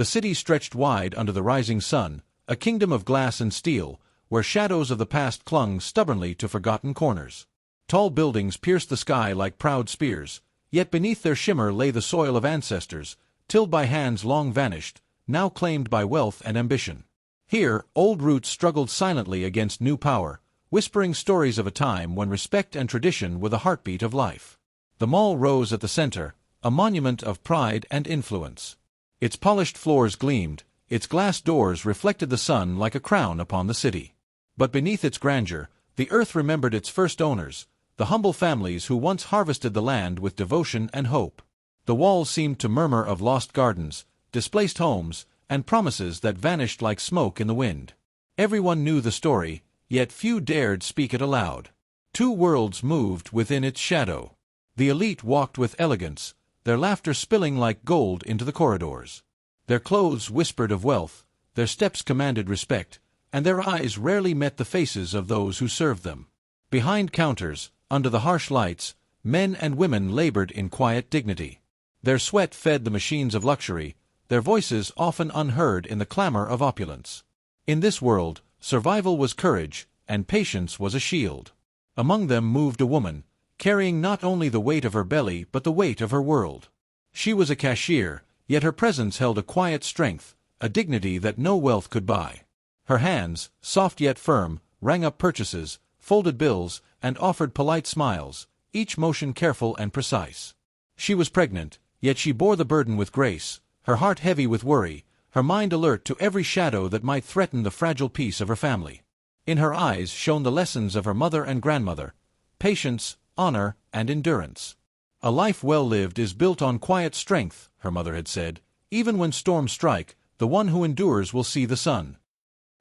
The city stretched wide under the rising sun, a kingdom of glass and steel, where shadows of the past clung stubbornly to forgotten corners. Tall buildings pierced the sky like proud spears, yet beneath their shimmer lay the soil of ancestors, tilled by hands long vanished, now claimed by wealth and ambition. Here, old roots struggled silently against new power, whispering stories of a time when respect and tradition were the heartbeat of life. The mall rose at the center, a monument of pride and influence. Its polished floors gleamed, its glass doors reflected the sun like a crown upon the city. But beneath its grandeur, the earth remembered its first owners, the humble families who once harvested the land with devotion and hope. The walls seemed to murmur of lost gardens, displaced homes, and promises that vanished like smoke in the wind. Everyone knew the story, yet few dared speak it aloud. Two worlds moved within its shadow. The elite walked with elegance, their laughter spilling like gold into the corridors. Their clothes whispered of wealth, their steps commanded respect, and their eyes rarely met the faces of those who served them. Behind counters, under the harsh lights, men and women labored in quiet dignity. Their sweat fed the machines of luxury, their voices often unheard in the clamor of opulence. In this world, survival was courage, and patience was a shield. Among them moved a woman, carrying not only the weight of her belly but the weight of her world. She was a cashier, yet her presence held a quiet strength, a dignity that no wealth could buy. Her hands, soft yet firm, rang up purchases, folded bills, and offered polite smiles, each motion careful and precise. She was pregnant, yet she bore the burden with grace, her heart heavy with worry, her mind alert to every shadow that might threaten the fragile peace of her family. In her eyes shone the lessons of her mother and grandmother: patience, honor, and endurance. A life well lived is built on quiet strength, her mother had said. Even when storms strike, the one who endures will see the sun.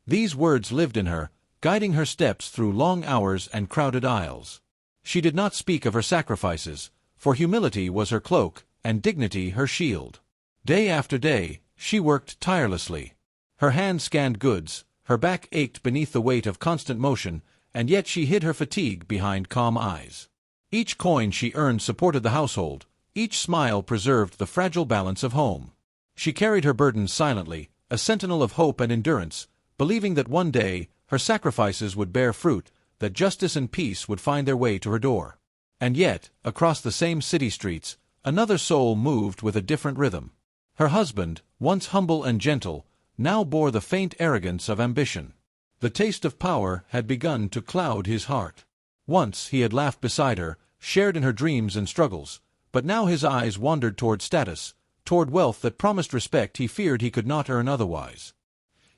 These words lived in her, guiding her steps through long hours and crowded aisles. She did not speak of her sacrifices, for humility was her cloak, and dignity her shield. Day after day, she worked tirelessly. Her hands scanned goods, her back ached beneath the weight of constant motion, and yet she hid her fatigue behind calm eyes. Each coin she earned supported the household, each smile preserved the fragile balance of home. She carried her burdens silently, a sentinel of hope and endurance, believing that one day her sacrifices would bear fruit, that justice and peace would find their way to her door. And yet, across the same city streets, another soul moved with a different rhythm. Her husband, once humble and gentle, now bore the faint arrogance of ambition. The taste of power had begun to cloud his heart. Once he had laughed beside her, shared in her dreams and struggles, but now his eyes wandered toward status, toward wealth that promised respect he feared he could not earn otherwise.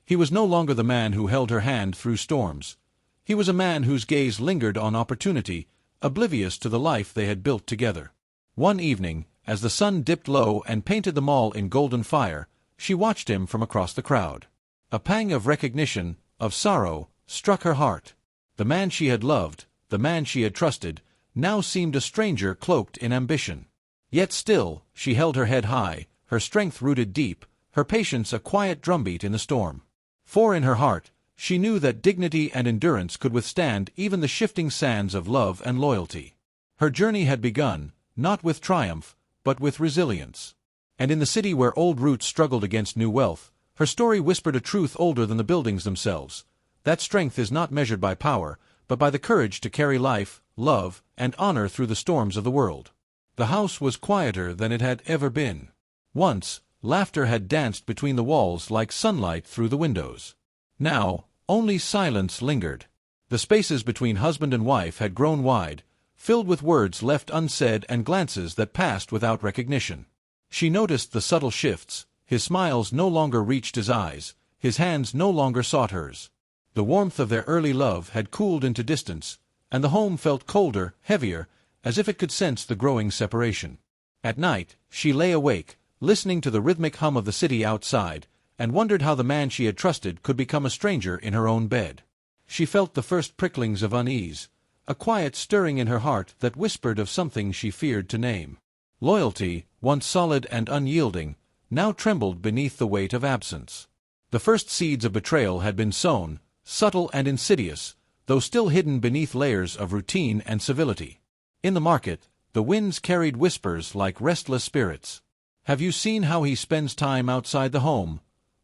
He was no longer the man who held her hand through storms. He was a man whose gaze lingered on opportunity, oblivious to the life they had built together. One evening, as the sun dipped low and painted the mall in golden fire, she watched him from across the crowd. A pang of recognition, of sorrow, struck her heart. The man she had loved, the man she had trusted, now seemed a stranger cloaked in ambition. Yet still, she held her head high, her strength rooted deep, her patience a quiet drumbeat in the storm. For in her heart, she knew that dignity and endurance could withstand even the shifting sands of love and loyalty. Her journey had begun, not with triumph, but with resilience. And in the city where old roots struggled against new wealth, her story whispered a truth older than the buildings themselves. That strength is not measured by power, but by the courage to carry life, love, and honor through the storms of the world. The house was quieter than it had ever been. Once, laughter had danced between the walls like sunlight through the windows. Now, only silence lingered. The spaces between husband and wife had grown wide, filled with words left unsaid and glances that passed without recognition. She noticed the subtle shifts. His smiles no longer reached his eyes, his hands no longer sought hers. The warmth of their early love had cooled into distance, and the home felt colder, heavier, as if it could sense the growing separation. At night, she lay awake, listening to the rhythmic hum of the city outside, and wondered how the man she had trusted could become a stranger in her own bed. She felt the first pricklings of unease, a quiet stirring in her heart that whispered of something she feared to name. Loyalty, once solid and unyielding, now trembled beneath the weight of absence. The first seeds of betrayal had been sown, subtle and insidious, though still hidden beneath layers of routine and civility. In the market, the winds carried whispers like restless spirits. "Have you seen how he spends time outside the home?"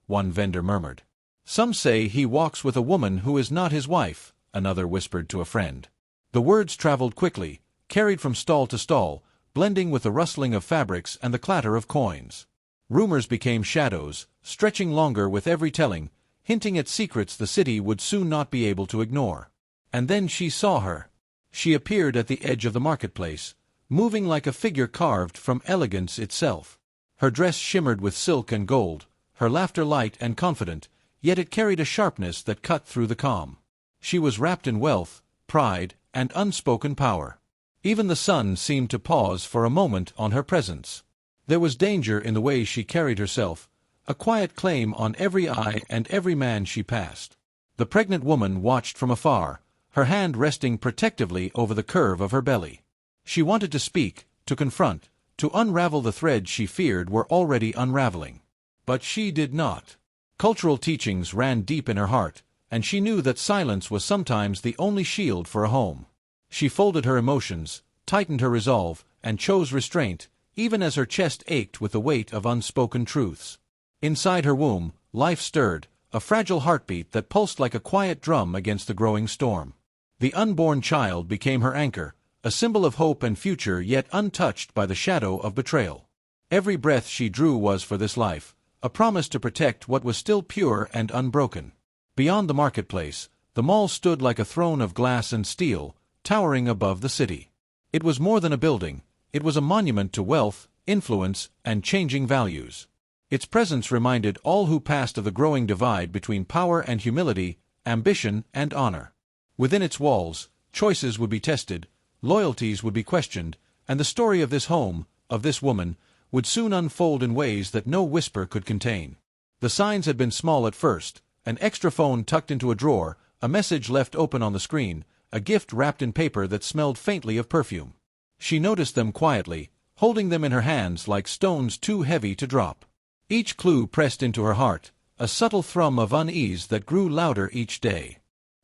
one vendor murmured. "Some say he walks with a woman who is not his wife," another whispered to a friend. The words traveled quickly, carried from stall to stall, blending with the rustling of fabrics and the clatter of coins. Rumors became shadows, stretching longer with every telling, hinting at secrets the city would soon not be able to ignore. And then she saw her. She appeared at the edge of the marketplace, moving like a figure carved from elegance itself. Her dress shimmered with silk and gold, her laughter light and confident, yet it carried a sharpness that cut through the calm. She was wrapped in wealth, pride, and unspoken power. Even the sun seemed to pause for a moment on her presence. There was danger in the way she carried herself, a quiet claim on every eye and every man she passed. The pregnant woman watched from afar, her hand resting protectively over the curve of her belly. She wanted to speak, to confront, to unravel the threads she feared were already unraveling. But she did not. Cultural teachings ran deep in her heart, and she knew that silence was sometimes the only shield for a home. She folded her emotions, tightened her resolve, and chose restraint, even as her chest ached with the weight of unspoken truths. Inside her womb, life stirred, a fragile heartbeat that pulsed like a quiet drum against the growing storm. The unborn child became her anchor, a symbol of hope and future yet untouched by the shadow of betrayal. Every breath she drew was for this life, a promise to protect what was still pure and unbroken. Beyond the marketplace, the mall stood like a throne of glass and steel, towering above the city. It was more than a building, it was a monument to wealth, influence, and changing values. Its presence reminded all who passed of the growing divide between power and humility, ambition and honor. Within its walls, choices would be tested, loyalties would be questioned, and the story of this home, of this woman, would soon unfold in ways that no whisper could contain. The signs had been small at first, an extra phone tucked into a drawer, a message left open on the screen, a gift wrapped in paper that smelled faintly of perfume. She noticed them quietly, holding them in her hands like stones too heavy to drop. Each clue pressed into her heart, a subtle thrum of unease that grew louder each day.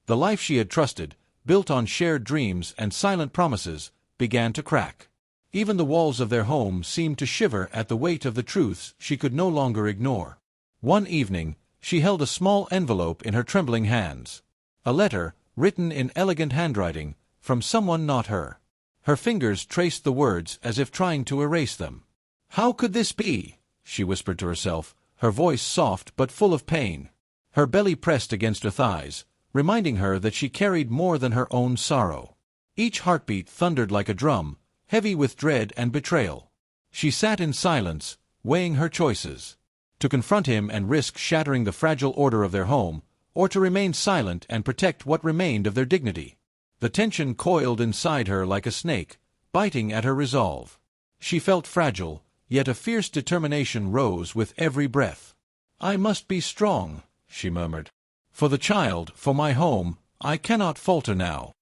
The life she had trusted, built on shared dreams and silent promises, began to crack. Even the walls of their home seemed to shiver at the weight of the truths she could no longer ignore. One evening, she held a small envelope in her trembling hands. A letter, written in elegant handwriting, from someone not her. Her fingers traced the words as if trying to erase them. "How could this be?" she whispered to herself, her voice soft but full of pain. Her belly pressed against her thighs, reminding her that she carried more than her own sorrow. Each heartbeat thundered like a drum, heavy with dread and betrayal. She sat in silence, weighing her choices. To confront him and risk shattering the fragile order of their home, or to remain silent and protect what remained of their dignity. The tension coiled inside her like a snake, biting at her resolve. She felt fragile, yet a fierce determination rose with every breath. "I must be strong," she murmured. "For the child, for my home, I cannot falter now."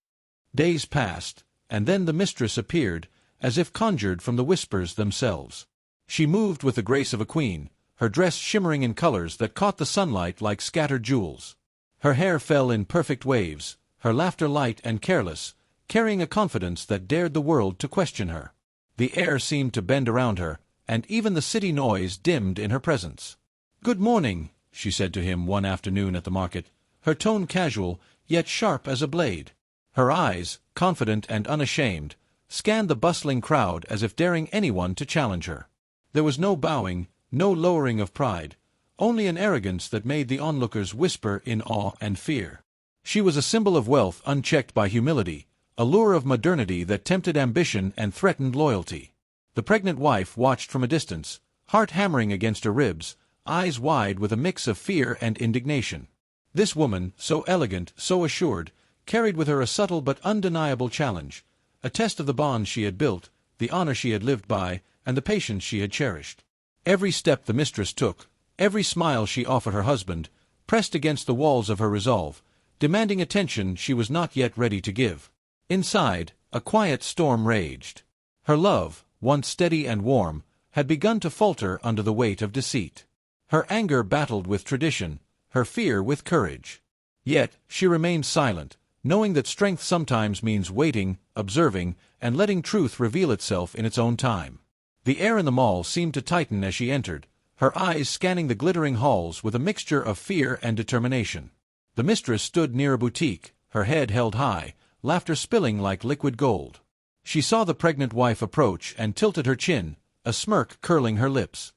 Days passed, and then the mistress appeared, as if conjured from the whispers themselves. She moved with the grace of a queen, her dress shimmering in colors that caught the sunlight like scattered jewels. Her hair fell in perfect waves, her laughter light and careless, carrying a confidence that dared the world to question her. The air seemed to bend around her, and even the city noise dimmed in her presence. "Good morning," she said to him one afternoon at the market, her tone casual, yet sharp as a blade. Her eyes, confident and unashamed, scanned the bustling crowd as if daring anyone to challenge her. There was no bowing, no lowering of pride, only an arrogance that made the onlookers whisper in awe and fear. She was a symbol of wealth unchecked by humility, a lure of modernity that tempted ambition and threatened loyalty. The pregnant wife watched from a distance, heart hammering against her ribs, eyes wide with a mix of fear and indignation. This woman, so elegant, so assured, carried with her a subtle but undeniable challenge, a test of the bonds she had built, the honor she had lived by, and the patience she had cherished. Every step the mistress took, every smile she offered her husband, pressed against the walls of her resolve, demanding attention she was not yet ready to give. Inside, a quiet storm raged. Her love, once steady and warm, had begun to falter under the weight of deceit. Her anger battled with tradition, her fear with courage. Yet she remained silent, knowing that strength sometimes means waiting, observing, and letting truth reveal itself in its own time. The air in the mall seemed to tighten as she entered, her eyes scanning the glittering halls with a mixture of fear and determination. The mistress stood near a boutique, her head held high, laughter spilling like liquid gold. She saw the pregnant wife approach and tilted her chin, a smirk curling her lips.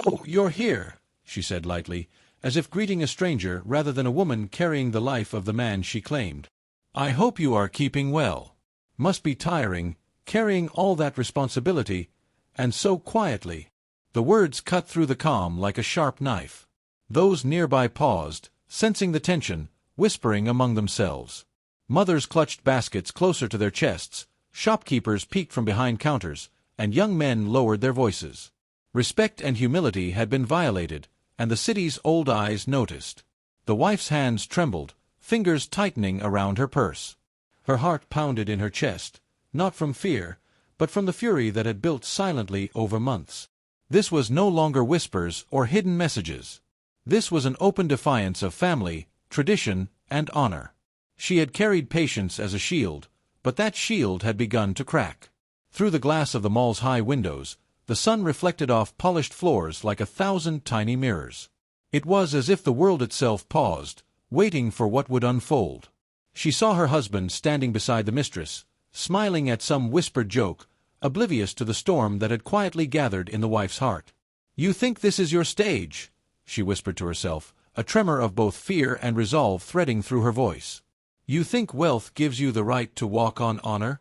"Oh, you're here," she said lightly, as if greeting a stranger rather than a woman carrying the life of the man she claimed. "I hope you are keeping well. Must be tiring, carrying all that responsibility, and so quietly." The words cut through the calm like a sharp knife. Those nearby paused, sensing the tension, whispering among themselves. Mothers clutched baskets closer to their chests, shopkeepers peeked from behind counters, and young men lowered their voices. Respect and humility had been violated, and the city's old eyes noticed. The wife's hands trembled, fingers tightening around her purse. Her heart pounded in her chest, not from fear, but from the fury that had built silently over months. This was no longer whispers or hidden messages. This was an open defiance of family, tradition, and honor. She had carried patience as a shield, but that shield had begun to crack. Through the glass of the mall's high windows, the sun reflected off polished floors like 1,000 tiny mirrors. It was as if the world itself paused, waiting for what would unfold. She saw her husband standing beside the mistress, smiling at some whispered joke, oblivious to the storm that had quietly gathered in the wife's heart. "You think this is your stage?" she whispered to herself, a tremor of both fear and resolve threading through her voice. "You think wealth gives you the right to walk on honor?"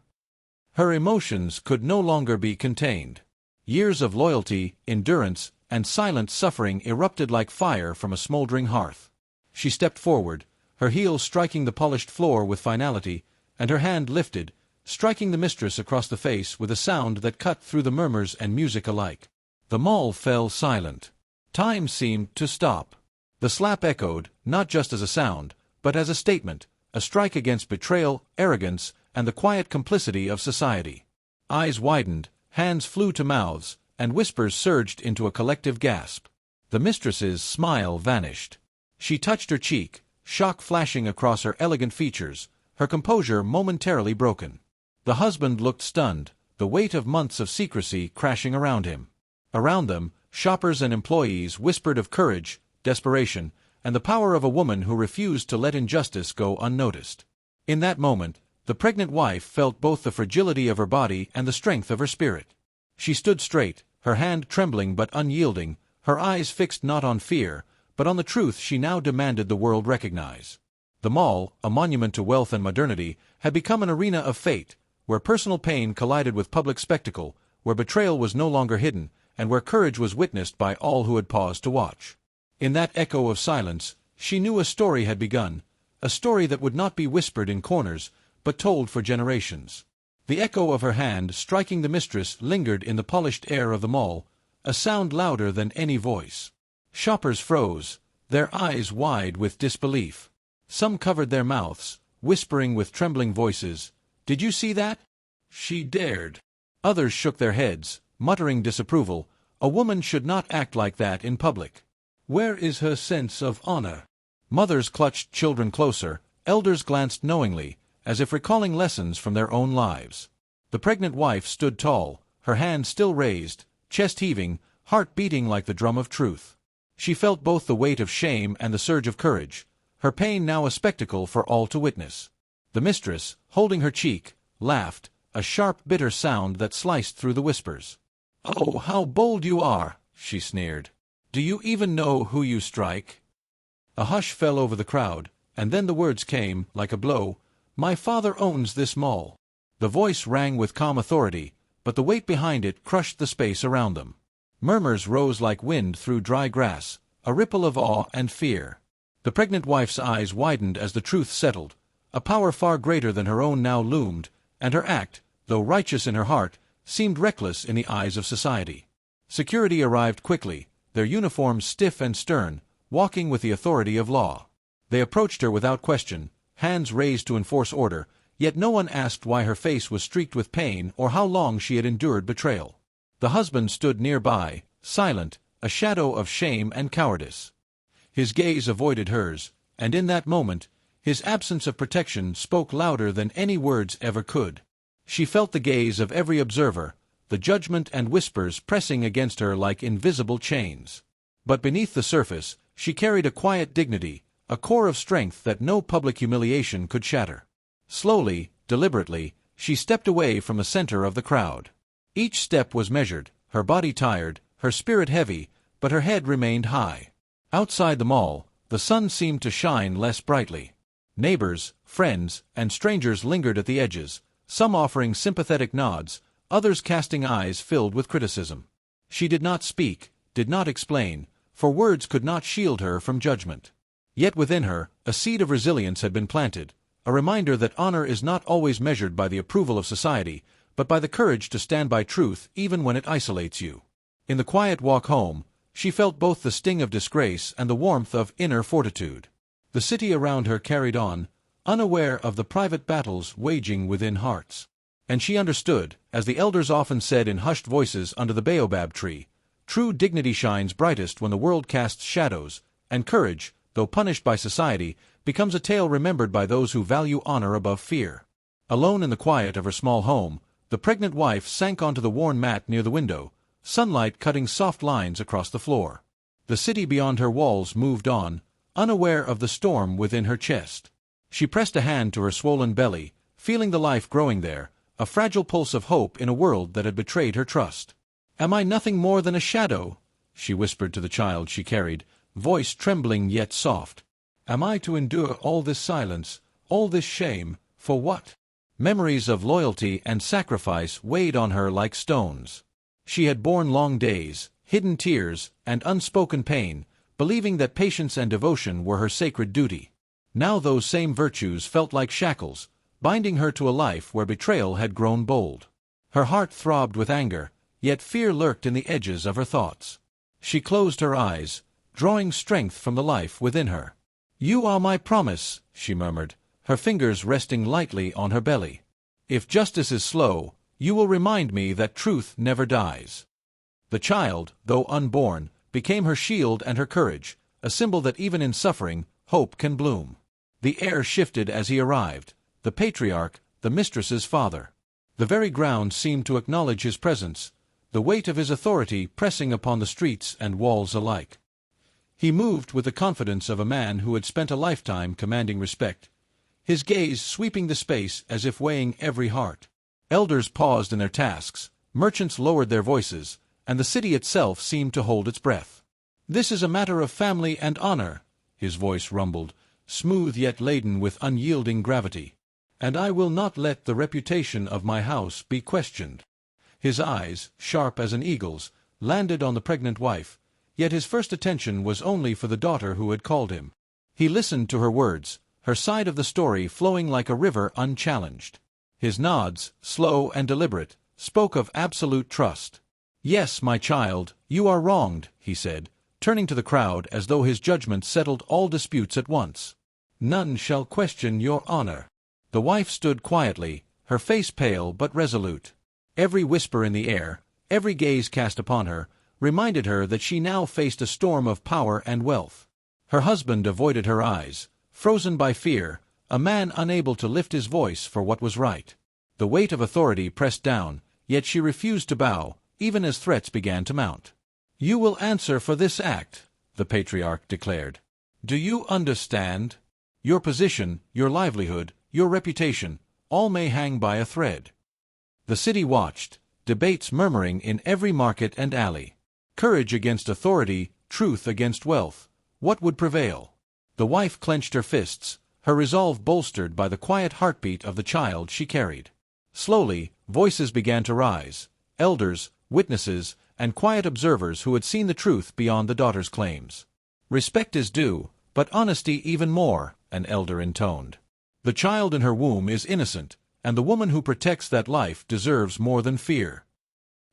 Her emotions could no longer be contained. Years of loyalty, endurance, and silent suffering erupted like fire from a smoldering hearth. She stepped forward, her heels striking the polished floor with finality, and her hand lifted, striking the mistress across the face with a sound that cut through the murmurs and music alike. The mall fell silent. Time seemed to stop. The slap echoed, not just as a sound, but as a statement, a strike against betrayal, arrogance, and the quiet complicity of society. Eyes widened, hands flew to mouths, and whispers surged into a collective gasp. The mistress's smile vanished. She touched her cheek, shock flashing across her elegant features, her composure momentarily broken. The husband looked stunned, the weight of months of secrecy crashing around him. Around them, shoppers and employees whispered of courage, desperation, and the power of a woman who refused to let injustice go unnoticed. In that moment, the pregnant wife felt both the fragility of her body and the strength of her spirit. She stood straight, her hand trembling but unyielding, her eyes fixed not on fear, but on the truth she now demanded the world recognize. The mall, a monument to wealth and modernity, had become an arena of fate, where personal pain collided with public spectacle, where betrayal was no longer hidden, and where courage was witnessed by all who had paused to watch. In that echo of silence, she knew a story had begun, a story that would not be whispered in corners, but told for generations. The echo of her hand striking the mistress lingered in the polished air of the mall, a sound louder than any voice. Shoppers froze, their eyes wide with disbelief. Some covered their mouths, whispering with trembling voices, "Did you see that? She dared." Others shook their heads, muttering disapproval. A woman should not act like that in public. Where is her sense of honor? Mothers clutched children closer, elders glanced knowingly, as if recalling lessons from their own lives. The pregnant wife stood tall, her hand still raised, chest heaving, heart beating like the drum of truth. She felt both the weight of shame and the surge of courage, her pain now a spectacle for all to witness. The mistress, holding her cheek, laughed, a sharp, bitter sound that sliced through the whispers. "Oh, how bold you are," she sneered. "Do you even know who you strike?" A hush fell over the crowd, and then the words came, like a blow, "My father owns this mall." The voice rang with calm authority, but the weight behind it crushed the space around them. Murmurs rose like wind through dry grass, a ripple of awe and fear. The pregnant wife's eyes widened as the truth settled. A power far greater than her own now loomed, and her act, though righteous in her heart, seemed reckless in the eyes of society. Security arrived quickly, their uniforms stiff and stern, walking with the authority of law. They approached her without question, hands raised to enforce order, yet no one asked why her face was streaked with pain or how long she had endured betrayal. The husband stood nearby, silent, a shadow of shame and cowardice. His gaze avoided hers, and in that moment, his absence of protection spoke louder than any words ever could. She felt the gaze of every observer, the judgment and whispers pressing against her like invisible chains. But beneath the surface, she carried a quiet dignity, a core of strength that no public humiliation could shatter. Slowly, deliberately, she stepped away from the center of the crowd. Each step was measured, her body tired, her spirit heavy, but her head remained high. Outside the mall, the sun seemed to shine less brightly. Neighbors, friends, and strangers lingered at the edges, some offering sympathetic nods, others casting eyes filled with criticism. She did not speak, did not explain, for words could not shield her from judgment. Yet within her, a seed of resilience had been planted, a reminder that honor is not always measured by the approval of society, but by the courage to stand by truth even when it isolates you. In the quiet walk home, she felt both the sting of disgrace and the warmth of inner fortitude. The city around her carried on, unaware of the private battles waging within hearts. And she understood, as the elders often said in hushed voices under the baobab tree, true dignity shines brightest when the world casts shadows, and courage, though punished by society, becomes a tale remembered by those who value honor above fear. Alone in the quiet of her small home, the pregnant wife sank onto the worn mat near the window, sunlight cutting soft lines across the floor. The city beyond her walls moved on, unaware of the storm within her chest. She pressed a hand to her swollen belly, feeling the life growing there, a fragile pulse of hope in a world that had betrayed her trust. "Am I nothing more than a shadow?" she whispered to the child she carried, voice trembling yet soft. "Am I to endure all this silence, all this shame, for what?" Memories of loyalty and sacrifice weighed on her like stones. She had borne long days, hidden tears, and unspoken pain, believing that patience and devotion were her sacred duty. Now those same virtues felt like shackles, binding her to a life where betrayal had grown bold. Her heart throbbed with anger, yet fear lurked in the edges of her thoughts. She closed her eyes, drawing strength from the life within her. "You are my promise," she murmured, her fingers resting lightly on her belly. "If justice is slow, you will remind me that truth never dies." The child, though unborn, became her shield and her courage, a symbol that even in suffering, hope can bloom. The air shifted as he arrived, the patriarch, the mistress's father. The very ground seemed to acknowledge his presence, the weight of his authority pressing upon the streets and walls alike. He moved with the confidence of a man who had spent a lifetime commanding respect, his gaze sweeping the space as if weighing every heart. Elders paused in their tasks, merchants lowered their voices, and the city itself seemed to hold its breath. "This is a matter of family and honor," his voice rumbled, smooth yet laden with unyielding gravity. "And I will not let the reputation of my house be questioned." His eyes, sharp as an eagle's, landed on the pregnant wife, yet his first attention was only for the daughter who had called him. He listened to her words, her side of the story flowing like a river unchallenged. His nods, slow and deliberate, spoke of absolute trust. "Yes, my child, you are wronged," he said, turning to the crowd as though his judgment settled all disputes at once. "None shall question your honor." The wife stood quietly, her face pale but resolute. Every whisper in the air, every gaze cast upon her, reminded her that she now faced a storm of power and wealth. Her husband avoided her eyes, frozen by fear, a man unable to lift his voice for what was right. The weight of authority pressed down, yet she refused to bow, even as threats began to mount. "You will answer for this act," the patriarch declared. "Do you understand? Your position, your livelihood, your reputation, all may hang by a thread." The city watched, debates murmuring in every market and alley. Courage against authority, truth against wealth. What would prevail? The wife clenched her fists, her resolve bolstered by the quiet heartbeat of the child she carried. Slowly, voices began to rise, elders, witnesses, and quiet observers who had seen the truth beyond the daughter's claims. "Respect is due, but honesty even more," an elder intoned. "The child in her womb is innocent, and the woman who protects that life deserves more than fear."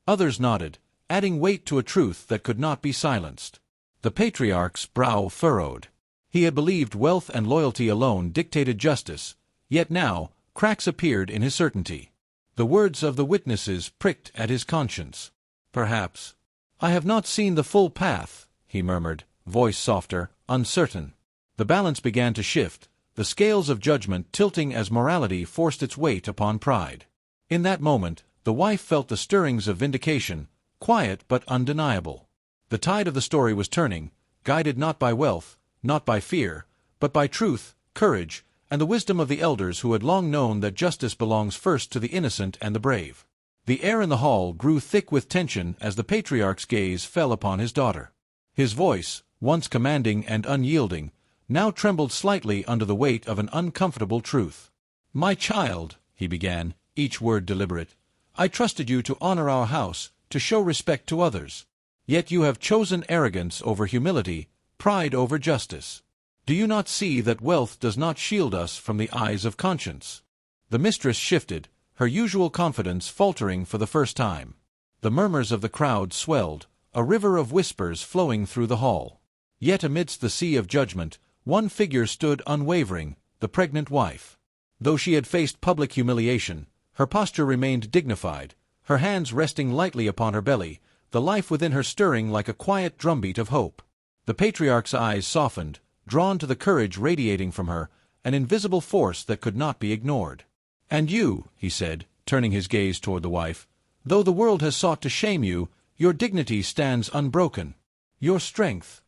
Others nodded, adding weight to a truth that could not be silenced. The patriarch's brow furrowed. He had believed wealth and loyalty alone dictated justice, yet now, cracks appeared in his certainty. The words of the witnesses pricked at his conscience. "Perhaps. I have not seen the full path," he murmured, voice softer, uncertain. The balance began to shift, the scales of judgment tilting as morality forced its weight upon pride. In that moment, the wife felt the stirrings of vindication, quiet but undeniable. The tide of the story was turning, guided not by wealth, not by fear, but by truth, courage, and the wisdom of the elders who had long known that justice belongs first to the innocent and the brave. The air in the hall grew thick with tension as the patriarch's gaze fell upon his daughter. His voice, once commanding and unyielding, now trembled slightly under the weight of an uncomfortable truth. "My child," he began, each word deliberate, "I trusted you to honor our house, to show respect to others. Yet you have chosen arrogance over humility, pride over justice. Do you not see that wealth does not shield us from the eyes of conscience?" The mistress shifted, her usual confidence faltering for the first time. The murmurs of the crowd swelled, a river of whispers flowing through the hall. Yet amidst the sea of judgment, one figure stood unwavering, the pregnant wife. Though she had faced public humiliation, her posture remained dignified, her hands resting lightly upon her belly, the life within her stirring like a quiet drumbeat of hope. The patriarch's eyes softened, drawn to the courage radiating from her, an invisible force that could not be ignored. "And you," he said, turning his gaze toward the wife, "though the world has sought to shame you, your dignity stands unbroken. Your strength,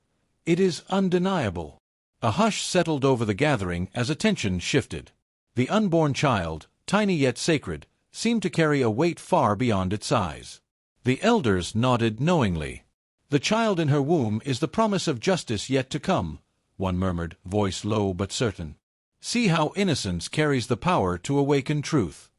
it is undeniable." A hush settled over the gathering as attention shifted. The unborn child, tiny yet sacred, seemed to carry a weight far beyond its size. The elders nodded knowingly. "The child in her womb is the promise of justice yet to come," one murmured, voice low but certain. "See how innocence carries the power to awaken truth."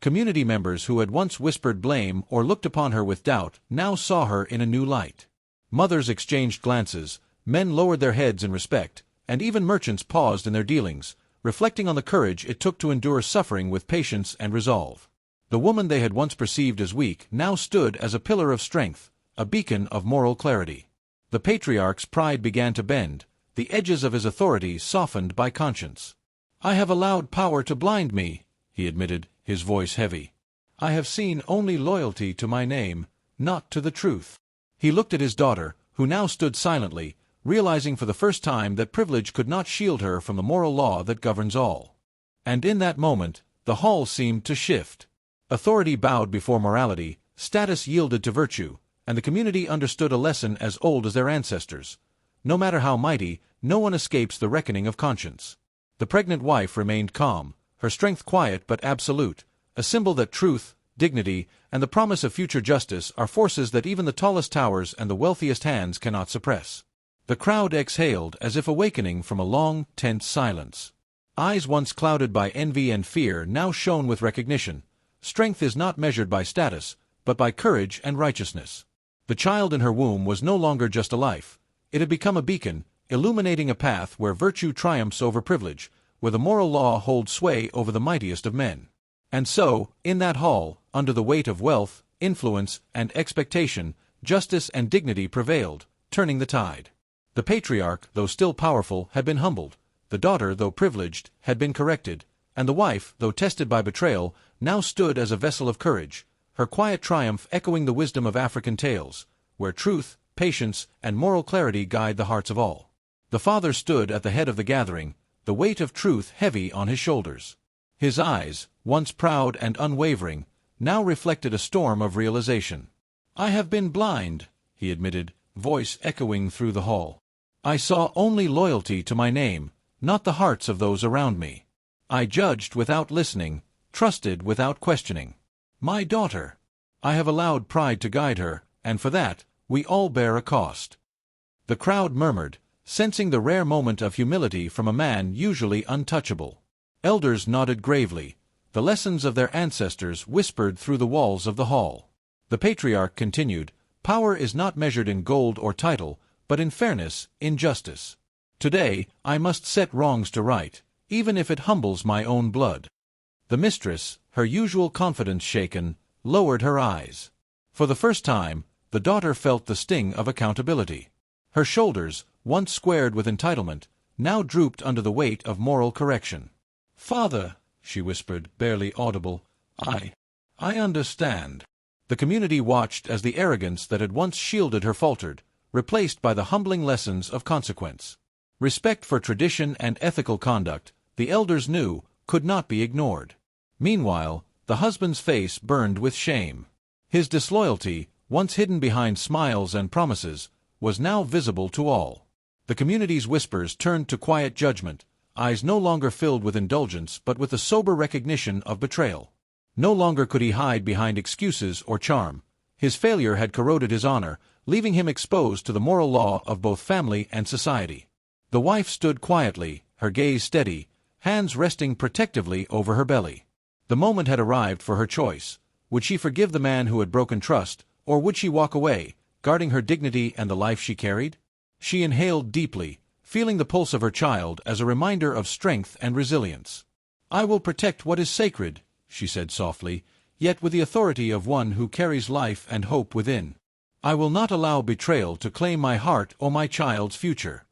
Community members who had once whispered blame or looked upon her with doubt now saw her in a new light. Mothers exchanged glances, men lowered their heads in respect, and even merchants paused in their dealings, reflecting on the courage it took to endure suffering with patience and resolve. The woman they had once perceived as weak now stood as a pillar of strength, a beacon of moral clarity. The patriarch's pride began to bend, the edges of his authority softened by conscience. "I have allowed power to blind me," he admitted, his voice heavy. "I have seen only loyalty to my name, not to the truth." He looked at his daughter, who now stood silently, realizing for the first time that privilege could not shield her from the moral law that governs all. And in that moment, the hall seemed to shift. Authority bowed before morality, status yielded to virtue, and the community understood a lesson as old as their ancestors. No matter how mighty, no one escapes the reckoning of conscience. The pregnant wife remained calm, her strength quiet but absolute, a symbol that truth, dignity, and the promise of future justice are forces that even the tallest towers and the wealthiest hands cannot suppress. The crowd exhaled as if awakening from a long, tense silence. Eyes once clouded by envy and fear now shone with recognition. Strength is not measured by status, but by courage and righteousness. The child in her womb was no longer just a life. It had become a beacon, illuminating a path where virtue triumphs over privilege, where the moral law holds sway over the mightiest of men. And so, in that hall, under the weight of wealth, influence, and expectation, justice and dignity prevailed, turning the tide. The patriarch, though still powerful, had been humbled. The daughter, though privileged, had been corrected. And the wife, though tested by betrayal, now stood as a vessel of courage, her quiet triumph echoing the wisdom of African tales, where truth, patience, and moral clarity guide the hearts of all. The father stood at the head of the gathering, the weight of truth heavy on his shoulders. His eyes, once proud and unwavering, now reflected a storm of realization. "I have been blind," he admitted, voice echoing through the hall. "I saw only loyalty to my name, not the hearts of those around me. I judged without listening, trusted without questioning. My daughter. I have allowed pride to guide her, and for that, we all bear a cost." The crowd murmured, sensing the rare moment of humility from a man usually untouchable. Elders nodded gravely. The lessons of their ancestors whispered through the walls of the hall. The patriarch continued, "Power is not measured in gold or title, but in fairness, in justice. Today, I must set wrongs to right, even if it humbles my own blood." The mistress, her usual confidence shaken, lowered her eyes. For the first time, the daughter felt the sting of accountability. Her shoulders, once squared with entitlement, now drooped under the weight of moral correction. "Father," she whispered, barely audible, I understand." The community watched as the arrogance that had once shielded her faltered, replaced by the humbling lessons of consequence. Respect for tradition and ethical conduct, the elders knew, could not be ignored. Meanwhile, the husband's face burned with shame. His disloyalty, once hidden behind smiles and promises, was now visible to all. The community's whispers turned to quiet judgment, eyes no longer filled with indulgence but with the sober recognition of betrayal. No longer could he hide behind excuses or charm. His failure had corroded his honor, leaving him exposed to the moral law of both family and society. The wife stood quietly, her gaze steady, hands resting protectively over her belly. The moment had arrived for her choice. Would she forgive the man who had broken trust, or would she walk away, guarding her dignity and the life she carried? She inhaled deeply, feeling the pulse of her child as a reminder of strength and resilience. "I will protect what is sacred," she said softly, yet with the authority of one who carries life and hope within. "I will not allow betrayal to claim my heart or my child's future."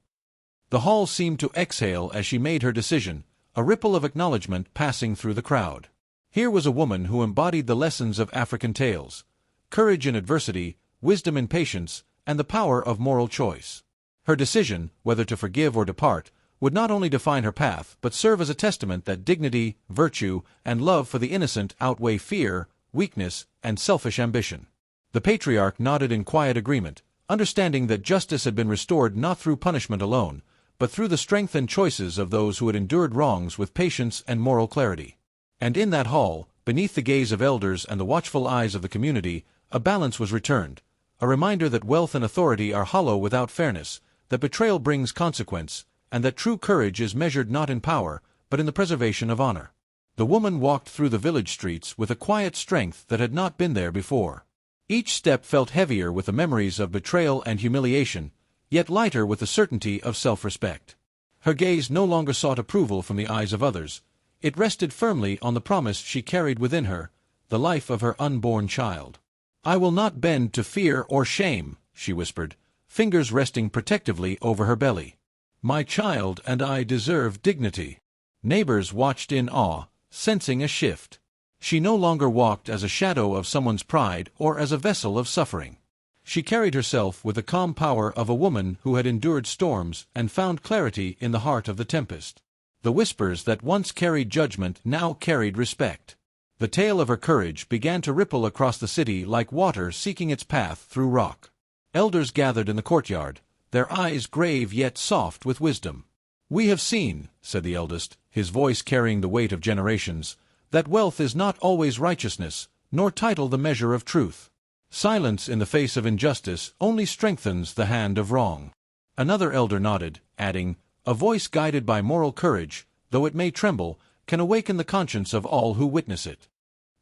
The hall seemed to exhale as she made her decision, a ripple of acknowledgment passing through the crowd. Here was a woman who embodied the lessons of African tales: courage in adversity, wisdom in patience, and the power of moral choice. Her decision, whether to forgive or depart, would not only define her path but serve as a testament that dignity, virtue, and love for the innocent outweigh fear, weakness, and selfish ambition. The patriarch nodded in quiet agreement, understanding that justice had been restored not through punishment alone, but through the strength and choices of those who had endured wrongs with patience and moral clarity. And in that hall, beneath the gaze of elders and the watchful eyes of the community, a balance was returned, a reminder that wealth and authority are hollow without fairness, that betrayal brings consequence, and that true courage is measured not in power, but in the preservation of honor. The woman walked through the village streets with a quiet strength that had not been there before. Each step felt heavier with the memories of betrayal and humiliation, yet lighter with the certainty of self-respect. Her gaze no longer sought approval from the eyes of others. It rested firmly on the promise she carried within her, the life of her unborn child. "I will not bend to fear or shame," she whispered, fingers resting protectively over her belly. "My child and I deserve dignity." Neighbors watched in awe, sensing a shift. She no longer walked as a shadow of someone's pride or as a vessel of suffering. She carried herself with the calm power of a woman who had endured storms and found clarity in the heart of the tempest. The whispers that once carried judgment now carried respect. The tale of her courage began to ripple across the city like water seeking its path through rock. Elders gathered in the courtyard, their eyes grave yet soft with wisdom. "We have seen," said the eldest, his voice carrying the weight of generations, "that wealth is not always righteousness, nor title the measure of truth. Silence in the face of injustice only strengthens the hand of wrong." Another elder nodded, adding, "A voice guided by moral courage, though it may tremble, can awaken the conscience of all who witness it."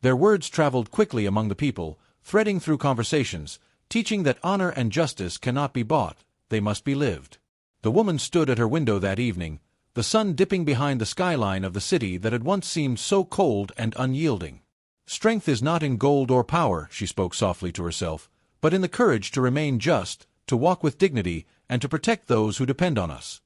Their words traveled quickly among the people, threading through conversations, teaching that honor and justice cannot be bought, they must be lived. The woman stood at her window that evening, the sun dipping behind the skyline of the city that had once seemed so cold and unyielding. "Strength is not in gold or power," she spoke softly to herself, "but in the courage to remain just, to walk with dignity, and to protect those who depend on us."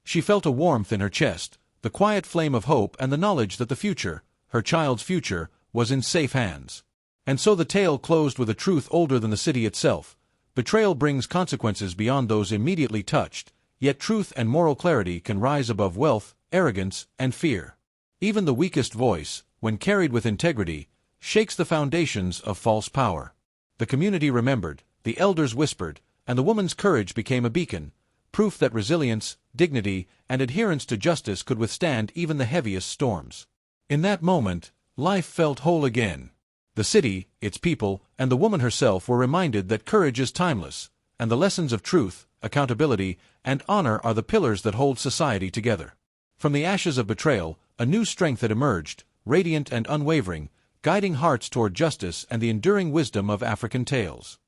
She felt a warmth in her chest, the quiet flame of hope and the knowledge that the future, her child's future, was in safe hands. And so the tale closed with a truth older than the city itself. Betrayal brings consequences beyond those immediately touched, yet truth and moral clarity can rise above wealth, arrogance, and fear. Even the weakest voice, when carried with integrity, shakes the foundations of false power. The community remembered, the elders whispered, and the woman's courage became a beacon, proof that resilience, dignity, and adherence to justice could withstand even the heaviest storms. In that moment, life felt whole again. The city, its people, and the woman herself were reminded that courage is timeless, and the lessons of truth, accountability, and honor are the pillars that hold society together. From the ashes of betrayal, a new strength had emerged, radiant and unwavering, guiding hearts toward justice and the enduring wisdom of African tales.